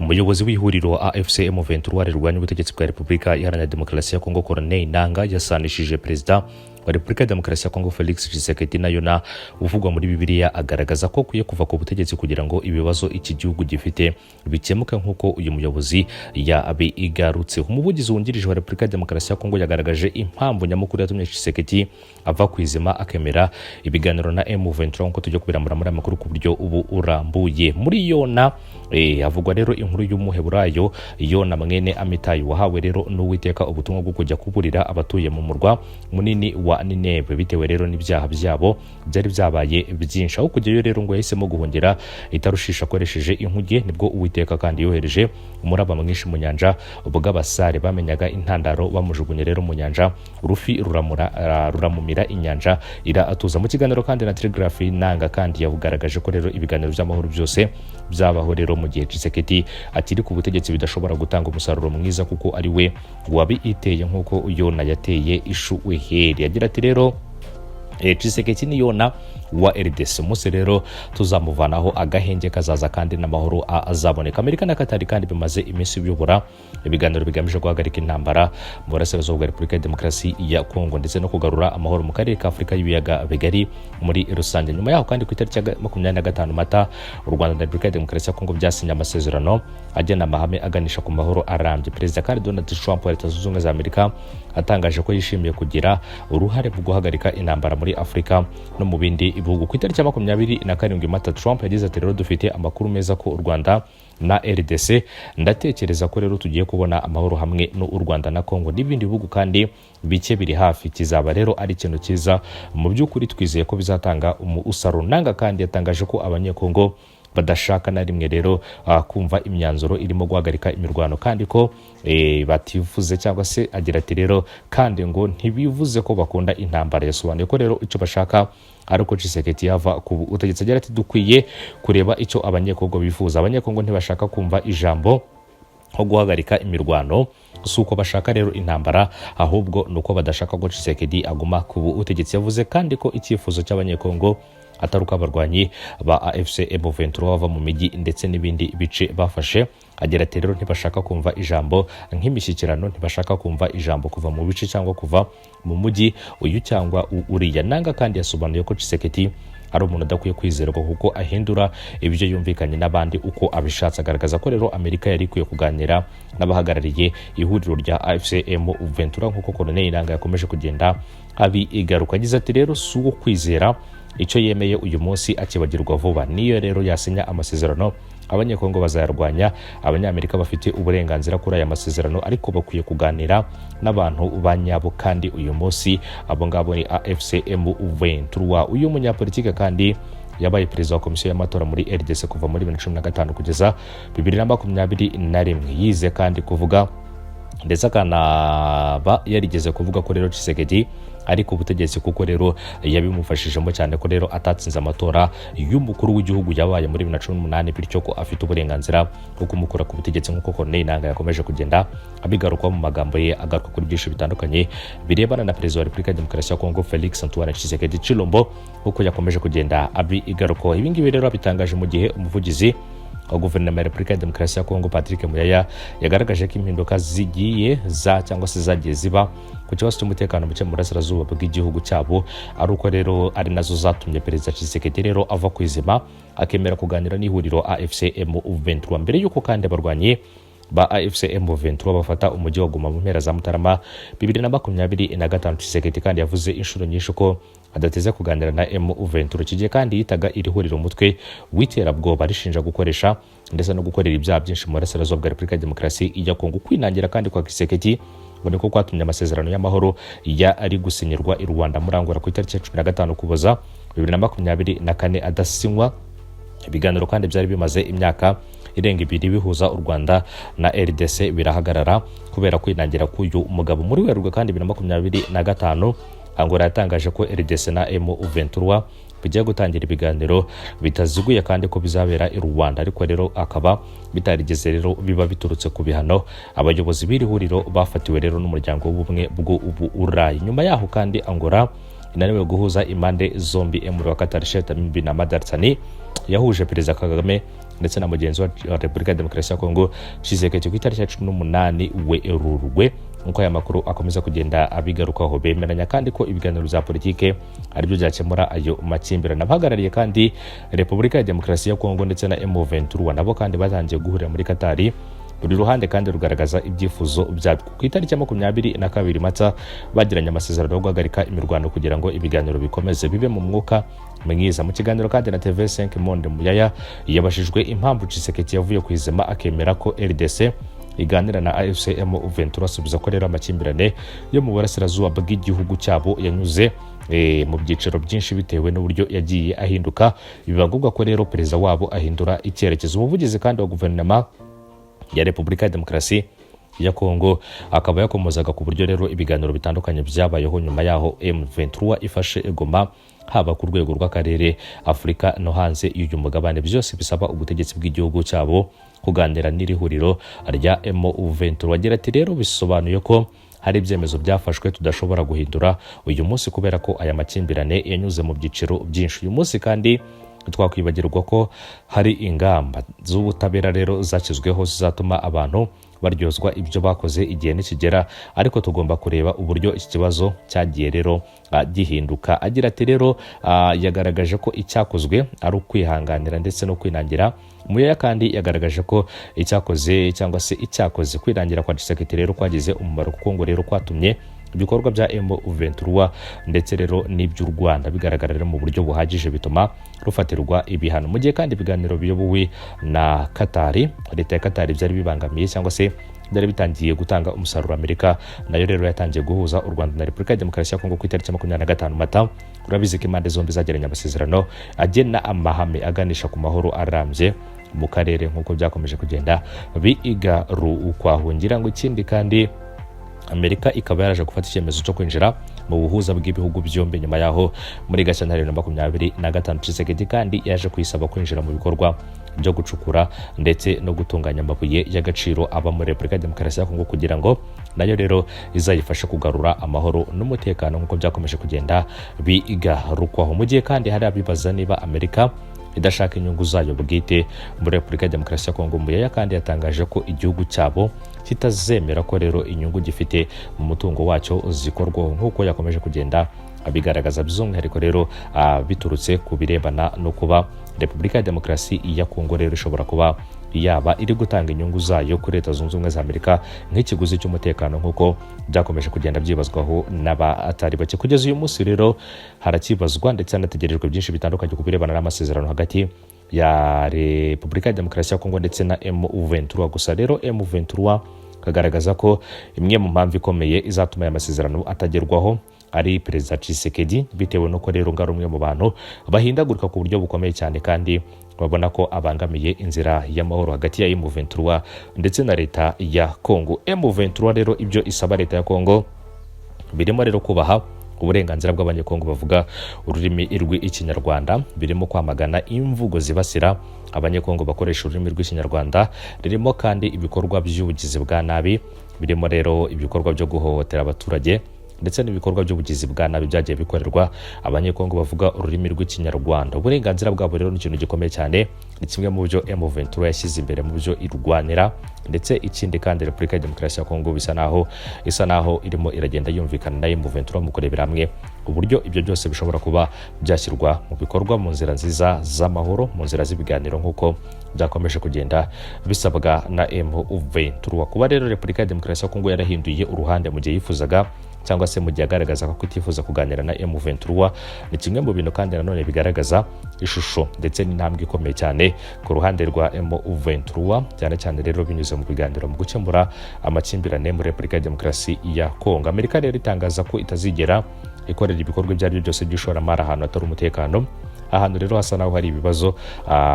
umuyobozi w'ihuriro AFC M23 rirwanya ubutegetsi bwa Repubulika Iharanira Demokarasi ya Kongo Corneille Nangaa yasanishije perezida wa Repubulika ya Demokarasi ya Kongo Felix Tshisekedi na Yona uvugwa muri Bibiliya agaragaza ko kuye kuva ku butegetsi kugira ngo ibibazo iki gihugu gifite bikemuke nk'uko uyu muyobozi yabigarutse. Umuvugizi wungirije wa Repubulika ya Demokarasi ya Kongo yagaragaje impamvu nyamukuru yatumye Tshisekedi ava kwizima akemera ibiganiro na M23 nk'uko tujya kubiramura muri amakuru ku buryo ubu urambuye. Muri Yona havugwa rero inkuru y'umuheburayo Yona mwene Amitai wahawe rero n'Uwiteka ubutumwa bwo kujya kuburira abatuye mu murwa munini wa Nineve bitewe rero n'ibyaha byabo byari byabaye byinshi. Aho kujyayo rero ngo yahisemo guhongera itarushisha akoresheje inkuge, nibwo Uwiteka kandi yohereje umuraba mwinshi mu nyanja ubwo abasare bamenyaga intandaro bamujugunye rero mu nyanja, urufi ruramumira inyanja iratuza. Mu kiganiro kandi na Telegraph Nangaa kandi yavugaragaje ko rero ibiganiro by'amahoro byose byabaho rero mu gihe Tshisekedi akiri ku butegetsi bidashobora gutanga umusaruro mwiza kuko ari we wabiiteye nk'uko Yona yateye ishu weheri. Yagira ati rero Tshisekedi ni Yona wa RDC, muse rero tuzamuvanaho agahenge kazaza kandi n'amahoro azaboneka. Amerika na Katari kandi bimaze iminsi biyobora ibiganiro bigamije guhagarika intambara mu burasirazuba bwa Repubulika ya Demokarasi ya Kongo ndetse no kugarura amahoro mu karere ka Afurika y'ibiyaga bigari muri rusange. Nyuma yaho kandi ku itariki ya 25 Mata u Rwanda na Repubulika ya Demokarasi ya Kongo byasinye amasezerano agena amahame aganisha ku mahoro arambye. Perezida kandi Donald Trump wa Leta Zunze Ubumwe za Amerika atangaje ko yishimiye kugira uruhare mu guhagarika intambara muri Afurika no mu bindi bihugu. Ku itariki ya 27 Mata Trump yagize ati rero dufite amakuru meza ko u Rwanda na RDC ndatekereza ko rero tugiye kubona amahoro hamwe no u Rwanda na Kongo n'ibindi bihugu kandi bike biri hafi, kizaba rero ari ikintu cyiza. Mu by'ukuri twizeye ko bizatanga umusaruro. Nangaa kandi yatangaje ko abanyekongo badashaka na rimwe rero kumva imyanzuro irimo guhagarika imirwano kandi ko bativuze cyangwa se agira ati rero kandi ngo ntibivuze ko bakunda intambara. Yasobanuye ko rero icyo bashaka ari uko Tshisekedi yava ku utegetsi. Agira ati dukwiye kureba icyo abanyekongo bifuza. Abanyekongo ntibashaka kumva ijambo nko guhagarika imirwano, si uko bashaka rero intambara ahubwo nuko badashaka ko Tshisekedi aguma ku utegetsi. Yavuze kandi ko icyifuzo cy'abanyekongo ataruka abarwanyi ba AFC M23 bava mu mijyi ndetse n'ibindi bice bafashe. Agira ati rero ntibashaka kumva ijambo nk'imishyikirano, ntibashaka kumva ijambo kuva mu bice cyangwa kuva mu mujyi uyu cyangwa uriya. Nangaa kandi yasobanuye ko Tshisekedi ari umuntu udakwiye kwizerwa kuko ahindura ibyo yumvikanye n'abandi uko abishatse. Agaragaza ko rero Amerika yari ikwiye kuganira n'abahagarariye ihuriro rya AFC M23 nk'uko Corneille Nangaa yakomeje kugenda abigaruka. Agize ati rero si uwo kwizera icyo yemeye uyu munsi akibagirwa vuba. Niyo rero yasinya amasezerano abanyekongo bazayarwanya. Abanyamerika bafite uburenganzira kuri aya masezerano ariko bakwiye kuganira n'abantu banyabo kandi uyu munsi abo ngabo ni AFC M23. Uyu munyapolitike kandi yabaye perezida wa komisiyo y'amatora muri RDC kuva muri 2015 kugeza 2021. Yize kandi kuvuga ndetse akanaba yarigeze kuvuga ko rero Tshisekedi ari ku butegetsi kuko rero yabimufashijemo cyane ko rero atatsinze amatora y'umukuru w'igihugu yabaye muri 2018, bityo ko afite uburenganzira bwo kumukura ku butegetsi nk'uko Corneille Nangaa yakomeje kugenda abigaruka mu magambo ye agaruka kuri byinshi bitandukanye birebana na perezida wa Repubulika ya Demokarasi ya Kongo Felix Antoine Tshisekedi Tshilombo uko yakomeje kugenda abigaruka. Ibi ngibi rero bitangaje mu gihe umuvugizi wa guverinoma ya Repubulika ya Demokarasi ya Kongo Patrick Muyaya yagaragaje ko impinduka zigiye cyangwa se zagiye ziba ku kibazo cy'umutekano muke mu burasirazuba bw'igihugu cyabo, ari uko rero ari nazo zatumye perezida Tshisekedi rero ava kwizima akemera kuganira n'ihuriro AFC M23. Mbere y'uko kandi abarwanyi ba AFC M23 bafata umujyi wa Goma mu mpera za Mutarama 2025, Tshisekedi kandi yavuze inshuro nyinshi ko adateze kuganira na M23. Kigiye kandi yitaga iri huriro umutwe w'iterabwoba rishinja gukoresha ndetse no gukorera ibyaha byinshi mu burasirazuba bwa Repubulika ya Demokarasi ya Kongo. Kwinangira kandi kwa Tshisekedi ngo ko kwatumye amasezerano y'amahoro ari gusinyirwa i Rwanda muri Angola ku itariki ya 15 Ukuboza 2024 adasinywa. Ibiganiro kandi byari bimaze imyaka irenga 2 bihuza u Rwanda na RDC birahagarara kubera kwinangira k'uyu umugabo. Muri Werurwe kandi 2025 Angola yatangaje ko RDC na M23 bigiye gutangira ibiganiro bitaziguye kandi ko bizabera i Rwanda, ariko rero akaba bitarigeze rero biba biturutse ku bihano abayobozi b'iri huriro bafatiwe rero n'umuryango w'ubumwe bw'ubu Urayi. Nyuma yaho kandi Angola inaniwe guhuza impande zombi. Emuri wa Qatar Sheikh Tamim bin Hamad Al Thani yahuje Perezida Kagame ndetse na mugenzi wa Repubulika ya Demokarasi ya Kongo Tshisekedi ku itariki ya 18 Werurwe. Nkuko aya makuru akomeza kugenda abigarukaho, bemeranya kandi ko ibiganiro bya politike aribyo byakemura ayo makimbirane. Abahagarariye kandi Repubulika ya Demokarasi ya Kongo ndetse na M23 nabo kandi batangiye guhurira muri Katari. Buri ruhande kandi rugaragaza ibyifuzo byabwo. Ku itariki ya 22 Mata bagiranye amasezerano yo guhagarika imirwano kugira ngo ibiganiro bikomeze bibe mu mwuka mwiza. Mu kiganiro kandi na TV5 Monde Muyaya yabashijwe impamvu Tshisekedi yavuye ku izema akemera ko RDC iganira na AFC M23, asubiza ko rero amakimbirane yo mu burasirazuba bw'igihugu cyabo yanyuze mu byiciro byinshi bitewe n'uburyo yagiye ahinduka. Biba ngombwa ko rero perezida wabo ahindura icyerekezo. Umuvugizi kandi wa guverinoma ya Repubulika ya Demokarasi ya Kongo akaba yakomozaga ku buryo rero ibiganiro bitandukanye byabayeho nyuma yaho M23 ifashe Goma, haba ku rwego rw'akarere, Afurika no hanze y'uyu mugabane, byose bisaba ubutegetsi bw'igihugu cyabo kuganira n'iri huriro rya M23. Agira ati rero bisobanuye ko hari ibyemezo byafashwe tudashobora guhindura uyu munsi kubera ko aya makimbirane yanyuze mu byiciro byinshi. Uyu munsi kandi twakwibagirwa ko hari ingamba z'ubutabera rero zashyizweho zizatuma abantu baryozwa ibyo bakoze igihe nikigera, ariko tugomba kureba uburyo iki kibazo cyagiye rero gihinduka. Agira ati rero yagaragaje ko icyakozwe ari ukwihanganira ndetse no kwinangira. Muyaya kandi yagaragaje ko icyakoze kwirangira kwa Tshisekedi rero kwagize umumaro, kuko ngo rero kwatumye ibikorwa bya M23 ndetse rero n'iby'u Rwanda bigaragara rero mu buryo buhagije, bituma rufatirwa ibihano. Mu gihe kandi ibiganiro biyobowe na Katari, leta ya Katari byari bibangamiye cyangwa se byari bitangiye gutanga umusaruro. Amerika nayo rero yatangiye guhuza u Rwanda na Repubulika ya Demokarasi ya Kongo ku itariki ya 25 Mata. Urabizi ko impande zombi zagiranye amasezerano agena amahame aganisha ku mahoro arambye mu karere, nk'uko byakomeje kugenda bigarukwaho. Ngira ngo ikindi kandi Amerika ikaba yaraje gufata icyemezo cyo kwinjira mu buhuza bw'ibihugu byombi nyuma yaho muri Gashyantare 25 Tshisekedi kandi yaje kuyisaba kwinjira mu bikorwa byo gucukura ndetse no gutunganya amabuye y'agaciro aba muri Repubulika ya Demokarasi ya Kongo, kugira ngo nayo rero izayifashe kugarura amahoro n'umutekano, nk'uko byakomeje kugenda bigarukwaho. Mu gihe kandi hari abibaza niba Amerika idashaka inyungu zayo bwite muri Repubulika ya Demokarasi ya Kongo. Muyaya kandi yatangaje ko igihugu cyabo kitazemera ko rero inyungu gifite mu mutungo wacyo zikorwaho, nk'uko yakomeje kugenda abigaragaza, by'umwihariko rero biturutse ku birebana no kuba Repubulika ya Demokarasi ya Kongo rero ishobora kuba yaba iri gutanga inyungu zayo kuri Leta Zunze Ubumwe za Amerika nk'ikiguzi cy'umutekano, nk'uko byakomeje kugenda byibazwaho n'abatari bake. Kugeza uyu munsi rero harakibazwa ndetse hanategerejwe byinshi bitandukanye ku birebana n'amasezerano hagati ya Repubulika ya Demokarasi ya Kongo ndetse na M23. Gusa rero M23 kagaragaza ko imwe mu mpamvu ikomeye izatuma aya masezerano atagerwaho ari Perezida Tshisekedi, bitewe nuko rero ngari umwe mu bantu bahindagurika ku buryo bukomeye cyane kandi babona ko abangamiye inzira y'amahoro hagati ya M23 ndetse na leta ya Kongo. M23 rero ibyo isaba leta ya Kongo birimo rero kubaha uburenganzira bw'abanyekongo bavuga ururimi rw'ikinyarwanda, birimo kwamagana imvugo zibasira abanyekongo bakoresha ururimi rw'ikinyarwanda, ririmo kandi ibikorwa by'ubugizi bwa nabi, birimo rero ibikorwa byo guhohotera abaturage ndetse n'ibikorwa by'ubugizi bwa nabi byagiye bikorerwa abanyekongo bavuga ururimi rw'ikinyarwanda. Uburenganzira bwabo rero ni ikintu gikomeye cyane, ni kimwe mu byo M23 yashyize imbere mu byo irwanira. Ndetse ikindi kandi Repubulika ya Demokarasi ya Kongo isa naho irimo iragenda yumvikana na M23 mu kurebera hamwe uburyo ibyo byose bishobora kuba byashyirwa mu bikorwa mu nzira nziza z'amahoro, mu nzira z'ibiganiro, nk'uko byakomeje kugenda bisabwa na M23. Kuba rero Repubulika ya Demokarasi ya Kongo yarahinduye uruhande mu gihe yifuzaga cyangwa se mu gihe agaragaza ko itifuza kuganira na M23, ni kimwe mu bintu kandi nanone bigaragaza ishusho ndetse n'intambwe ikomeye cyane ku ruhande rwa M23, cyane cyane rero binyuze mu biganiro mu gukemura amakimbirane muri Repubulika ya Demokarasi ya Kongo. Amerika rero itangaza ko itazigera ikorera ibikorwa ibyo ari byo byose by'ishoramari ahantu hatari umutekano, ahantu rero hasa naho hari ibibazo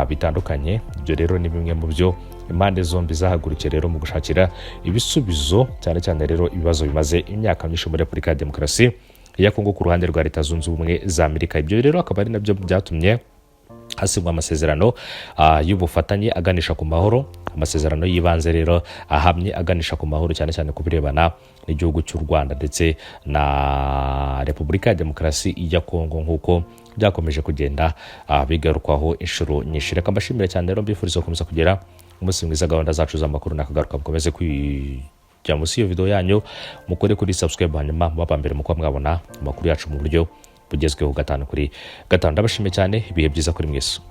bitandukanye. Ibyo rero ni bimwe mu byo impande zombi zahagurukiye rero mu gushakira ibisubizo, cyane cyane rero ibibazo bimaze imyaka myinshi muri Repubulika ya Demokarasi ya Kongo ku ruhande rwa Leta Zunze Ubumwe za Amerika. Ibyo rero akaba ari nabyo byatumye hasinywa amasezerano y'ubufatanye aganisha ku mahoro amasezerano y'ibanze rero ahamye aganisha ku mahoro cyane cyane ku birebana n'igihugu cy'u Rwanda ndetse na Repubulika ya Demokarasi ya Kongo nk'uko byakomeje kugenda bigarukwaho inshuro nyinshi. Reka mbashimire cyane rero mbifuriza gukomeza kugera umunsi mwiza, gahunda zacu z'amakuru nakagaruka mukomeze kujya munsi y'iyo video yanyu, mukore kuri subscribe hanyuma muba mbere muko mwabona amakuru yacu mu buryo bugezweho gatanu kuri gatanu. Ndabashimiye cyane, ibihe byiza kuri mwese.